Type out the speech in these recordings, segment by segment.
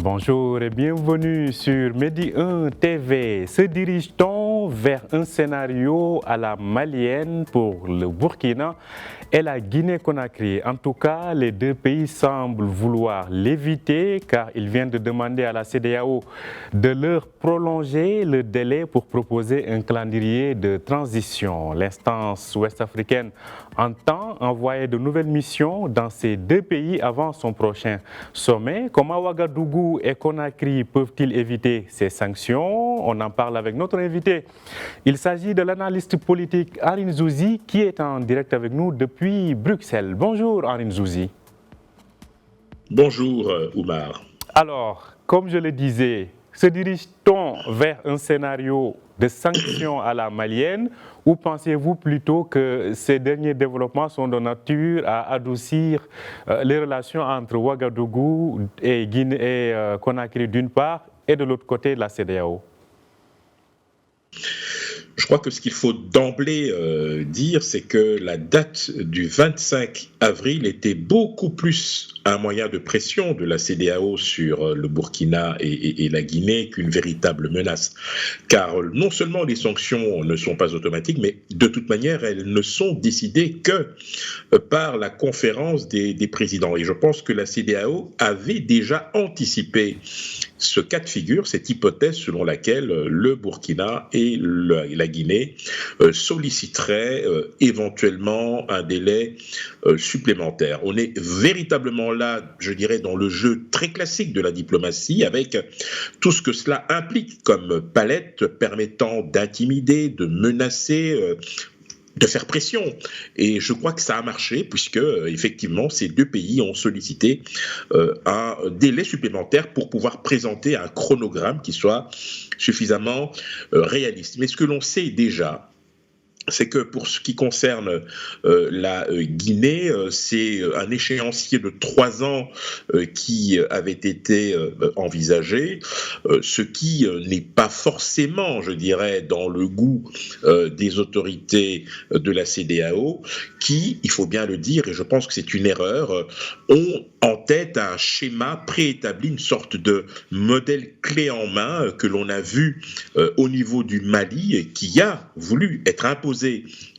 Bonjour et bienvenue sur Medi 1 TV. Se dirige-t-on vers un scénario à la malienne pour le Burkina et la Guinée-Conakry? En tout cas, les deux pays semblent vouloir l'éviter car ils viennent de demander à la CEDEAO de leur prolonger le délai pour proposer un calendrier de transition. L'instance ouest-africaine entend envoyer de nouvelles missions dans ces deux pays avant son prochain sommet. Comment Ouagadougou et Conakry peuvent-ils éviter ces sanctions? On en parle avec notre invité. Il s'agit de l'analyste politique Arine Zouzi qui est en direct avec nous depuis Bruxelles. Bonjour Arine Zouzi. Bonjour Oumar. Alors, comme je le disais, se dirige-t-on vers un scénario de sanctions à la malienne ou pensez-vous plutôt que ces derniers développements sont de nature à adoucir les relations entre Ouagadougou et Conakry d'une part et de l'autre côté la CEDEAO? Je crois que ce qu'il faut d'emblée dire, c'est que la date du 25 avril était beaucoup plus un moyen de pression de la CEDEAO sur le Burkina et la Guinée qu'une véritable menace. Car non seulement les sanctions ne sont pas automatiques, mais de toute manière, elles ne sont décidées que par la conférence des présidents. Et je pense que la CEDEAO avait déjà anticipé ce cas de figure, cette hypothèse selon laquelle le Burkina et la Guinée solliciteraient éventuellement un délai supplémentaire. On est véritablement là, je dirais, dans le jeu très classique de la diplomatie, avec tout ce que cela implique comme palette permettant d'intimider, de menacer, de faire pression. Et je crois que ça a marché puisque, effectivement, ces deux pays ont sollicité un délai supplémentaire pour pouvoir présenter un chronogramme qui soit suffisamment réaliste. Mais ce que l'on sait déjà, c'est que pour ce qui concerne la Guinée, c'est un échéancier de 3 ans qui avait été envisagé, ce qui n'est pas forcément, je dirais, dans le goût des autorités de la CEDEAO, qui, il faut bien le dire, et je pense que c'est une erreur, ont en tête un schéma préétabli, une sorte de modèle clé en main que l'on a vu au niveau du Mali et qui a voulu être imposé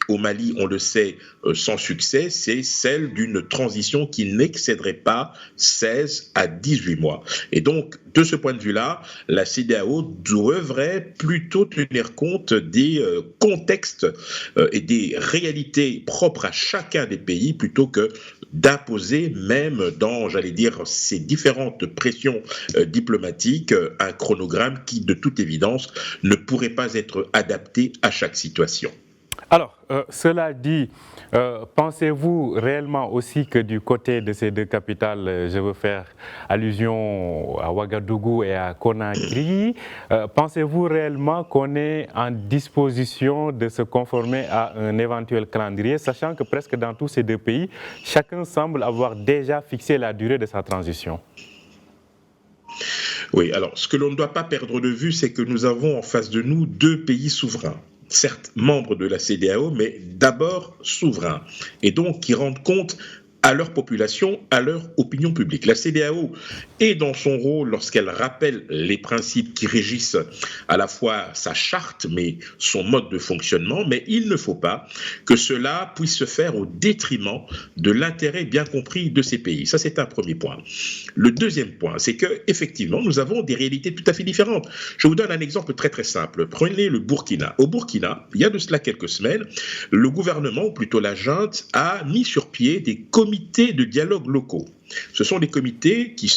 au Mali, on le sait, sans succès, c'est celle d'une transition qui n'excéderait pas 16 à 18 mois. Et donc, de ce point de vue-là, la CEDEAO devrait plutôt tenir compte des contextes et des réalités propres à chacun des pays plutôt que d'imposer, même dans, j'allais dire, ces différentes pressions diplomatiques, un chronogramme qui, de toute évidence, ne pourrait pas être adapté à chaque situation. Alors, cela dit, pensez-vous réellement aussi que du côté de ces deux capitales, je veux faire allusion à Ouagadougou et à Conakry, pensez-vous réellement qu'on est en disposition de se conformer à un éventuel calendrier, sachant que presque dans tous ces deux pays, chacun semble avoir déjà fixé la durée de sa transition? Oui, alors ce que l'on ne doit pas perdre de vue, c'est que nous avons en face de nous deux pays souverains. Certes membres de la CEDEAO, mais d'abord souverains, et donc qui rendent compte à leur population, à leur opinion publique. La CEDEAO est dans son rôle lorsqu'elle rappelle les principes qui régissent à la fois sa charte, mais son mode de fonctionnement, mais il ne faut pas que cela puisse se faire au détriment de l'intérêt bien compris de ces pays. Ça, c'est un premier point. Le deuxième point, c'est qu'effectivement, nous avons des réalités tout à fait différentes. Je vous donne un exemple très très simple. Prenez le Burkina. Au Burkina, il y a de cela quelques semaines, le gouvernement, ou plutôt la junte, a mis sur pied des comités de dialogue locaux. Ce sont des comités qui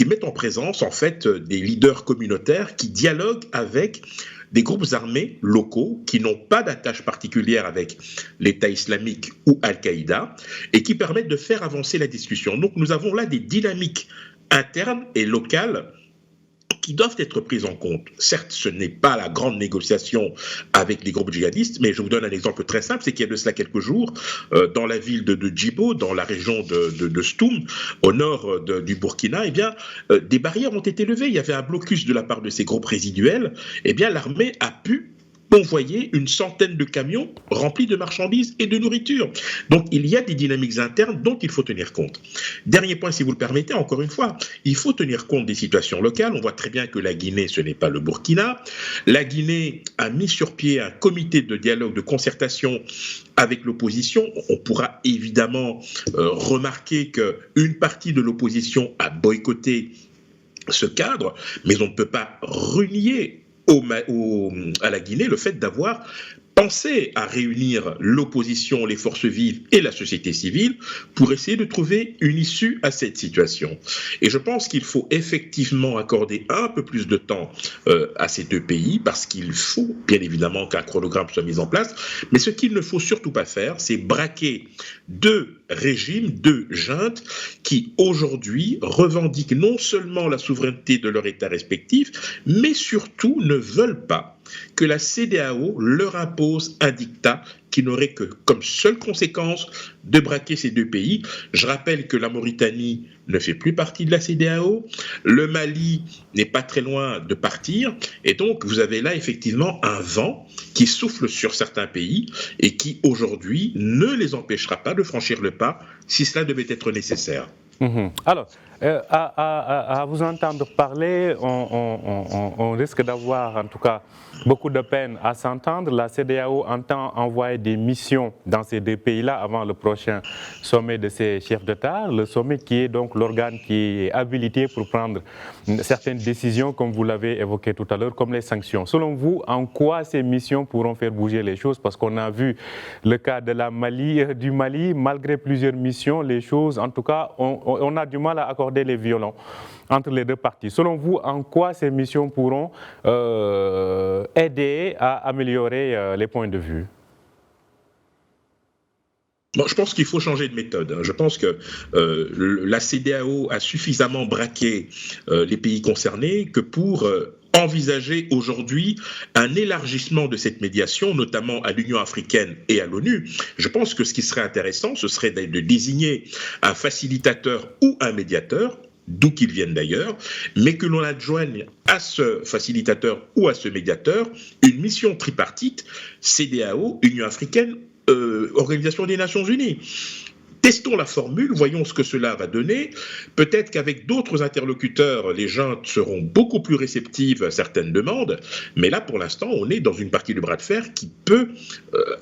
mettent en présence en fait des leaders communautaires qui dialoguent avec des groupes armés locaux qui n'ont pas d'attache particulière avec l'État islamique ou Al-Qaïda et qui permettent de faire avancer la discussion. Donc nous avons là des dynamiques internes et locales qui doivent être prises en compte. Certes, ce n'est pas la grande négociation avec les groupes djihadistes, mais je vous donne un exemple très simple, c'est qu'il y a de cela quelques jours, dans la ville de Djibo, dans la région de Stoum, au nord du Burkina, eh bien, des barrières ont été levées. Il y avait un blocus de la part de ces groupes résiduels. Eh bien, l'armée a pu convoyer une centaine de camions remplis de marchandises et de nourriture. Donc il y a des dynamiques internes dont il faut tenir compte. Dernier point, si vous le permettez, encore une fois, il faut tenir compte des situations locales. On voit très bien que la Guinée, ce n'est pas le Burkina. La Guinée a mis sur pied un comité de dialogue, de concertation avec l'opposition. On pourra évidemment remarquer qu'une partie de l'opposition a boycotté ce cadre, mais on ne peut pas renier à la Guinée le fait d'avoir pensé à réunir l'opposition, les forces vives et la société civile pour essayer de trouver une issue à cette situation. Et je pense qu'il faut effectivement accorder un peu plus de temps à ces deux pays parce qu'il faut bien évidemment qu'un chronogramme soit mis en place, mais ce qu'il ne faut surtout pas faire, c'est braquer deux régimes, deux juntes qui aujourd'hui revendiquent non seulement la souveraineté de leur État respectif, mais surtout ne veulent pas que la CEDEAO leur impose un diktat qui n'aurait que comme seule conséquence de braquer ces deux pays. Je rappelle que la Mauritanie ne fait plus partie de la CEDEAO, le Mali n'est pas très loin de partir, et donc vous avez là effectivement un vent qui souffle sur certains pays et qui aujourd'hui ne les empêchera pas de franchir le pas si cela devait être nécessaire. Alors, à vous entendre parler, on risque d'avoir en tout cas beaucoup de peine à s'entendre. La CEDEAO entend envoyer des missions dans ces deux pays-là avant le prochain sommet de ces chefs d'État, le sommet qui est donc l'organe qui est habilité pour prendre certaines décisions, comme vous l'avez évoqué tout à l'heure, comme les sanctions. Selon vous, en quoi ces missions pourront faire bouger les choses? Parce qu'on a vu le cas de du Mali, malgré plusieurs missions, les choses, en tout cas, on a du mal à accorder les violons entre les deux parties. Selon vous, en quoi ces missions pourront aider à améliorer les points de vue? Bon, je pense qu'il faut changer de méthode. Je pense que la CEDEAO a suffisamment braqué les pays concernés que pour envisager aujourd'hui un élargissement de cette médiation, notamment à l'Union africaine et à l'ONU. Je pense que ce qui serait intéressant, ce serait de désigner un facilitateur ou un médiateur, d'où qu'ils viennent d'ailleurs, mais que l'on adjoigne à ce facilitateur ou à ce médiateur une mission tripartite, CEDEAO, Union africaine, Organisation des Nations Unies. Testons la formule, voyons ce que cela va donner. Peut-être qu'avec d'autres interlocuteurs, les juntes seront beaucoup plus réceptives à certaines demandes, mais là, pour l'instant, on est dans une partie du bras de fer qui peut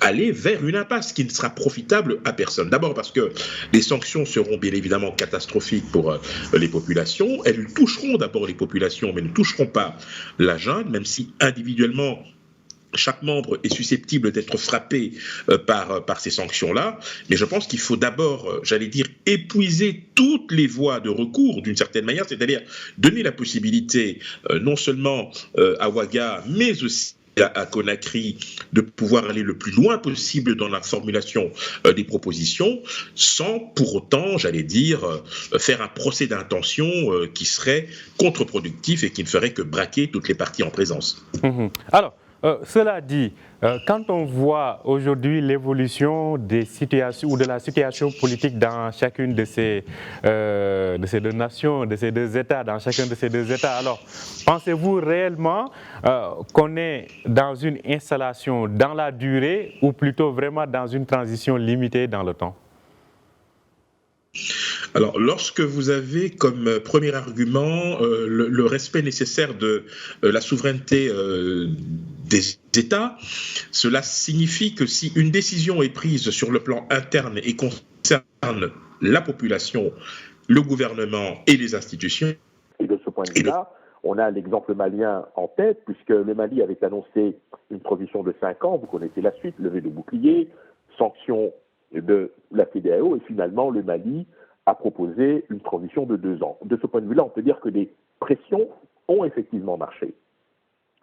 aller vers une impasse qui ne sera profitable à personne. D'abord parce que les sanctions seront bien évidemment catastrophiques pour les populations. Elles toucheront d'abord les populations, mais ne toucheront pas la junte, même si individuellement, chaque membre est susceptible d'être frappé par ces sanctions-là, mais je pense qu'il faut d'abord, j'allais dire, épuiser toutes les voies de recours d'une certaine manière, c'est-à-dire donner la possibilité non seulement à Ouaga, mais aussi à Conakry de pouvoir aller le plus loin possible dans la formulation des propositions, sans pour autant, j'allais dire, faire un procès d'intention qui serait contre-productif et qui ne ferait que braquer toutes les parties en présence. Alors, cela dit, quand on voit aujourd'hui l'évolution des situations ou de la situation politique dans chacune de ces deux nations, de ces deux États, dans chacun de ces deux États, alors pensez-vous réellement qu'on est dans une installation dans la durée ou plutôt vraiment dans une transition limitée dans le temps? Alors, lorsque vous avez comme premier argument le respect nécessaire de la souveraineté des États, cela signifie que si une décision est prise sur le plan interne et concerne la population, le gouvernement et les institutions... Et de ce point de vue-là, on a l'exemple malien en tête, puisque le Mali avait annoncé une transition de 5 ans, vous connaissez la suite, levée de bouclier, sanction de la CEDEAO, et finalement le Mali a proposé une transition de 2 ans. De ce point de vue-là, on peut dire que des pressions ont effectivement marché.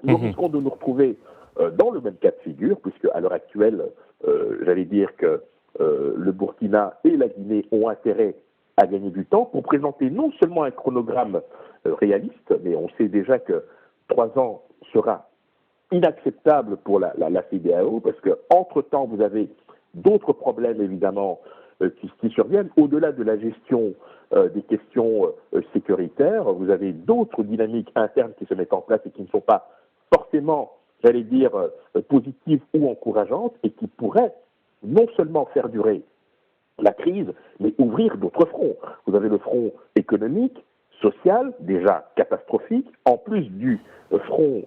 Nous risquons de nous retrouver dans le même cas de figure, puisque à l'heure actuelle, j'allais dire que le Burkina et la Guinée ont intérêt à gagner du temps pour présenter non seulement un chronogramme réaliste, mais on sait déjà que 3 ans sera inacceptable pour la CEDEAO, parce qu'entre-temps, vous avez d'autres problèmes, évidemment, qui surviennent. Au-delà de la gestion des questions sécuritaires, vous avez d'autres dynamiques internes qui se mettent en place et qui ne sont pas forcément j'allais dire, positives ou encourageantes et qui pourraient non seulement faire durer la crise, mais ouvrir d'autres fronts. Vous avez le front économique, social, déjà catastrophique, en plus du front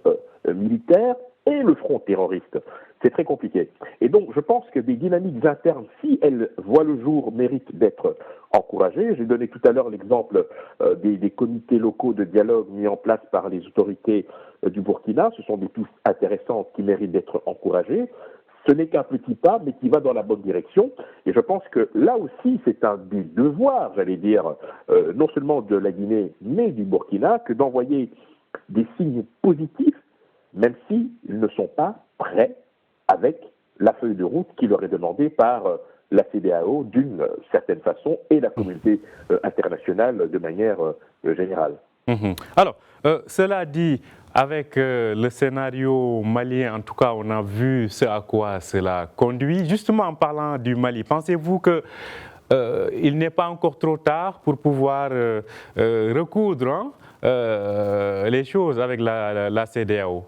militaire et le front terroriste. C'est très compliqué. Et donc, je pense que des dynamiques internes, si elles voient le jour, méritent d'être encouragées. J'ai donné tout à l'heure l'exemple des comités locaux de dialogue mis en place par les autorités du Burkina. Ce sont des pistes intéressantes qui méritent d'être encouragées. Ce n'est qu'un petit pas, mais qui va dans la bonne direction. Et je pense que là aussi, c'est un des devoirs, j'allais dire, non seulement de la Guinée, mais du Burkina, que d'envoyer des signes positifs, même s'ils ne sont pas prêts avec la feuille de route qui leur est demandée par la CEDEAO d'une certaine façon et la communauté internationale de manière générale. Alors, cela dit, avec le scénario malien, en tout cas, on a vu ce à quoi cela conduit. Justement, en parlant du Mali, pensez-vous qu'il n'est pas encore trop tard pour pouvoir recoudre les choses avec la CEDEAO?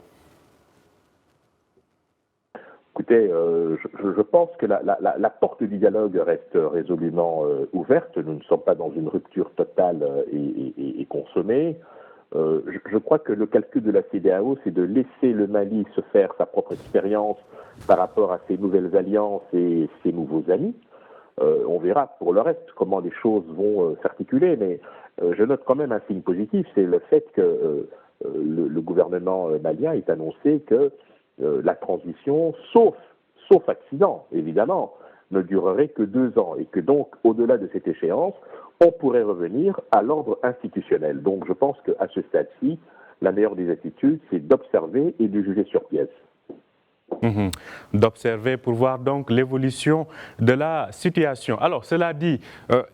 Écoutez, je pense que la porte du dialogue reste résolument ouverte. Nous ne sommes pas dans une rupture totale et consommée. Je crois que le calcul de la CEDEAO, c'est de laisser le Mali se faire sa propre expérience par rapport à ses nouvelles alliances et ses nouveaux amis. On verra pour le reste comment les choses vont s'articuler, mais je note quand même un signe positif, c'est le fait que le gouvernement malien ait annoncé que la transition, sauf accident, évidemment, ne durerait que 2 ans et que donc, au-delà de cette échéance, on pourrait revenir à l'ordre institutionnel. Donc je pense qu'à ce stade-ci, la meilleure des attitudes, c'est d'observer et de juger sur pièce. D'observer pour voir donc l'évolution de la situation. Alors, cela dit,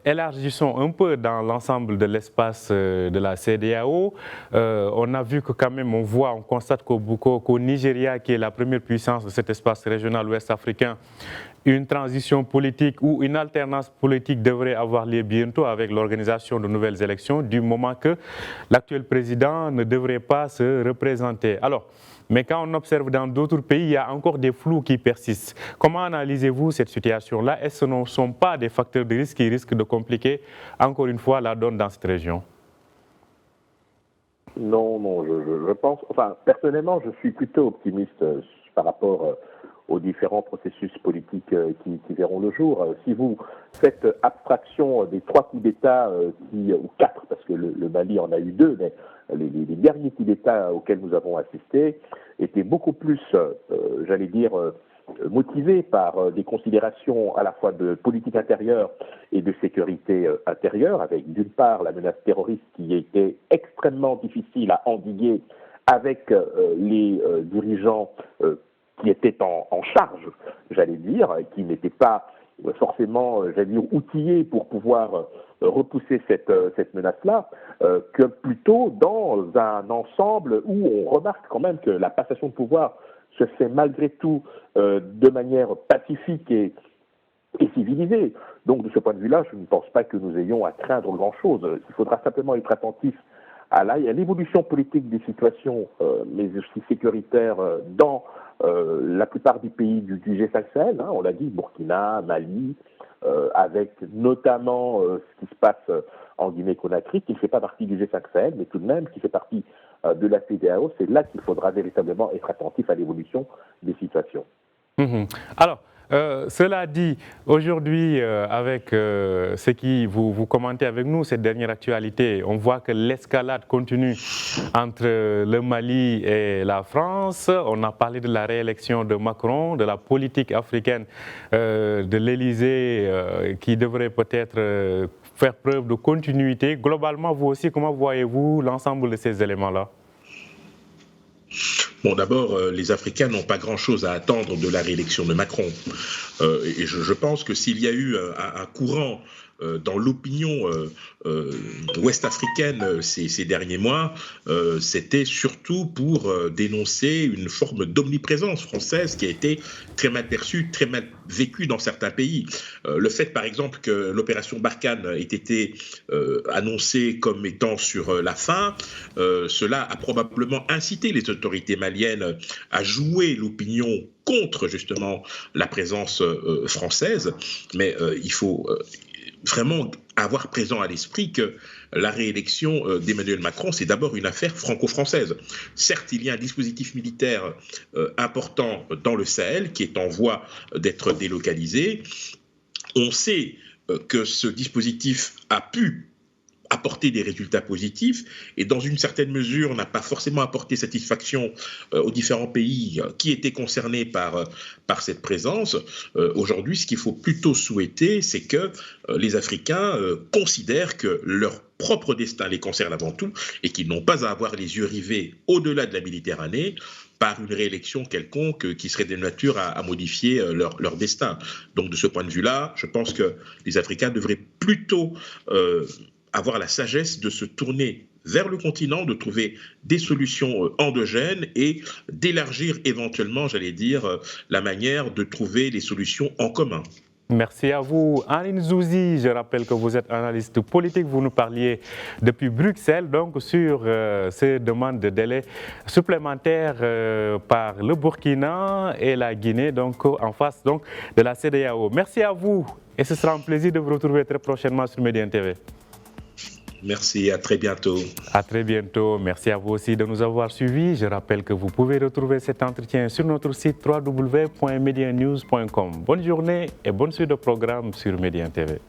élargissons un peu dans l'ensemble de l'espace de la CEDEAO. On a vu que quand même, on constate qu'au Nigeria, qui est la première puissance de cet espace régional ouest africain, une transition politique ou une alternance politique devrait avoir lieu bientôt avec l'organisation de nouvelles élections, du moment que l'actuel président ne devrait pas se représenter. Alors, mais quand on observe dans d'autres pays, il y a encore des flous qui persistent. Comment analysez-vous cette situation-là? Est-ce que ce ne sont pas des facteurs de risque qui risquent de compliquer encore une fois la donne dans cette région? Non, je pense, enfin, personnellement, je suis plutôt optimiste par rapport aux différents processus politiques qui verront le jour. Si vous faites abstraction des 3 coups d'État, ou 4, parce que le Mali en a eu 2, mais les derniers coups d'État auxquels nous avons assisté étaient beaucoup plus, j'allais dire, motivés par des considérations à la fois de politique intérieure et de sécurité intérieure, avec d'une part la menace terroriste qui était extrêmement difficile à endiguer avec les dirigeants qui étaient en charge, j'allais dire, qui n'étaient pas forcément, j'allais dire, outillés pour pouvoir repousser cette menace-là, que plutôt dans un ensemble où on remarque quand même que la passation de pouvoir se fait malgré tout de manière pacifique et civilisée. Donc de ce point de vue-là, je ne pense pas que nous ayons à craindre grand-chose. Il faudra simplement être attentif à l'évolution politique des situations, mais aussi sécuritaires dans la plupart des pays du G5 Sahel, on l'a dit, Burkina, Mali, avec notamment ce qui se passe en Guinée-Conakry, qui ne fait pas partie du G5 Sahel, mais tout de même qui fait partie de la CEDEAO. C'est là qu'il faudra véritablement être attentif à l'évolution des situations. Alors, cela dit, aujourd'hui, avec ce qui vous commentez avec nous, cette dernière actualité, on voit que l'escalade continue entre le Mali et la France. On a parlé de la réélection de Macron, de la politique africaine de l'Élysée qui devrait peut-être faire preuve de continuité. Globalement, vous aussi, comment voyez-vous l'ensemble de ces éléments-là? Bon, d'abord, les Africains n'ont pas grand-chose à attendre de la réélection de Macron. Et je pense que s'il y a eu un courant dans l'opinion ouest-africaine ces derniers mois, c'était surtout pour dénoncer une forme d'omniprésence française qui a été très mal perçue, très mal vécue dans certains pays. Le fait, par exemple, que l'opération Barkhane ait été annoncée comme étant sur la fin, cela a probablement incité les autorités maliennes malienne a joué l'opinion contre justement la présence française, mais il faut vraiment avoir présent à l'esprit que la réélection d'Emmanuel Macron, c'est d'abord une affaire franco-française. Certes, il y a un dispositif militaire important dans le Sahel qui est en voie d'être délocalisé. On sait que ce dispositif a pu apporter des résultats positifs et dans une certaine mesure n'a pas forcément apporté satisfaction aux différents pays qui étaient concernés par cette présence. Aujourd'hui, ce qu'il faut plutôt souhaiter, c'est que les Africains considèrent que leur propre destin les concerne avant tout et qu'ils n'ont pas à avoir les yeux rivés au-delà de la Méditerranée par une réélection quelconque qui serait de nature à modifier leur destin. Donc de ce point de vue-là, je pense que les Africains devraient plutôt avoir la sagesse de se tourner vers le continent, de trouver des solutions endogènes et d'élargir éventuellement, j'allais dire, la manière de trouver les solutions en commun. Merci à vous. Aline Zouzi, je rappelle que vous êtes analyste politique, vous nous parliez depuis Bruxelles donc sur ces demandes de délai supplémentaires par le Burkina et la Guinée, donc en face donc, de la CEDEAO. Merci à vous et ce sera un plaisir de vous retrouver très prochainement sur Médien TV. Merci, à très bientôt. À très bientôt. Merci à vous aussi de nous avoir suivis. Je rappelle que vous pouvez retrouver cet entretien sur notre site www.medianews.com. Bonne journée et bonne suite de programme sur Médien TV.